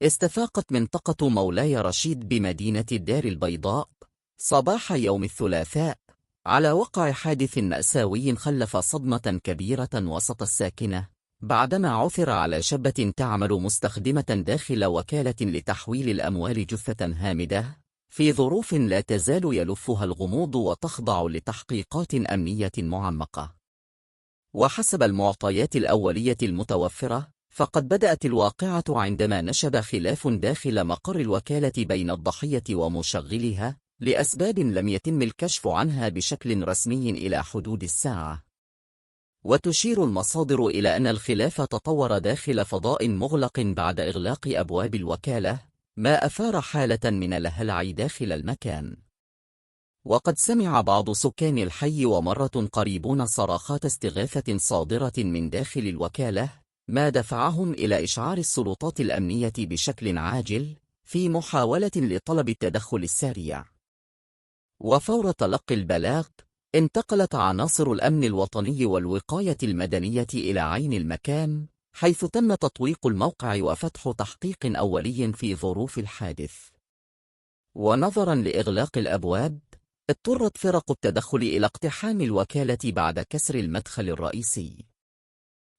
استفاقت منطقة مولاي رشيد بمدينة الدار البيضاء صباح يوم الثلاثاء على وقع حادث مأساوي خلف صدمة كبيرة وسط الساكنة، بعدما عثر على شابة تعمل مستخدمة داخل وكالة لتحويل الأموال جثة هامدة في ظروف لا تزال يلفها الغموض وتخضع لتحقيقات أمنية معمقة. وحسب المعطيات الأولية المتوفرة، فقد بدأت الواقعة عندما نشب خلاف داخل مقر الوكالة بين الضحية ومشغلها لأسباب لم يتم الكشف عنها بشكل رسمي إلى حدود الساعة. وتشير المصادر إلى أن الخلاف تطور داخل فضاء مغلق بعد إغلاق أبواب الوكالة، ما أثار حالة من الهلع داخل المكان. وقد سمع بعض سكان الحي ومرة قريبون صراخات استغاثة صادرة من داخل الوكالة، ما دفعهم إلى إشعار السلطات الأمنية بشكل عاجل في محاولة لطلب التدخل السريع. وفور تلقي البلاغ، انتقلت عناصر الأمن الوطني والوقاية المدنية إلى عين المكان، حيث تم تطويق الموقع وفتح تحقيق أولي في ظروف الحادث. ونظرا لإغلاق الأبواب، اضطرت فرق التدخل إلى اقتحام الوكالة بعد كسر المدخل الرئيسي.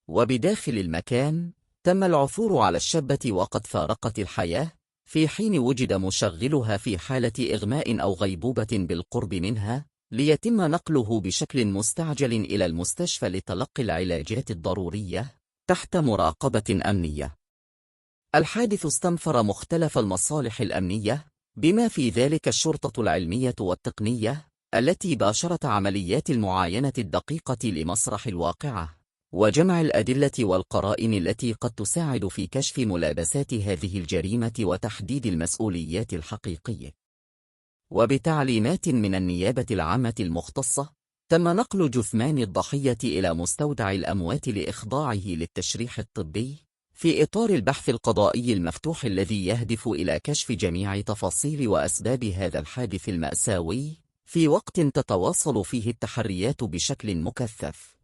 وبداخل المكان تم العثور على الشابة وقد فارقت الحياة، في حين وجد مشغلها في حالة إغماء أو غيبوبة بالقرب منها، ليتم نقله بشكل مستعجل إلى المستشفى لتلقي العلاجات الضرورية تحت مراقبة أمنية. الحادث استنفر مختلف المصالح الأمنية، بما في ذلك الشرطة العلمية والتقنية التي باشرت عمليات المعاينة الدقيقة لمسرح الواقعة، وجمع الأدلة والقرائن التي قد تساعد في كشف ملابسات هذه الجريمة وتحديد المسؤوليات الحقيقية. وبتعليمات من النيابة العامة المختصة، تم نقل جثمان الضحية إلى مستودع الأموات لإخضاعه للتشريح الطبي، في إطار البحث القضائي المفتوح الذي يهدف إلى كشف جميع تفاصيل وأسباب هذا الحادث المأساوي، في وقت تتواصل فيه التحريات بشكل مكثف.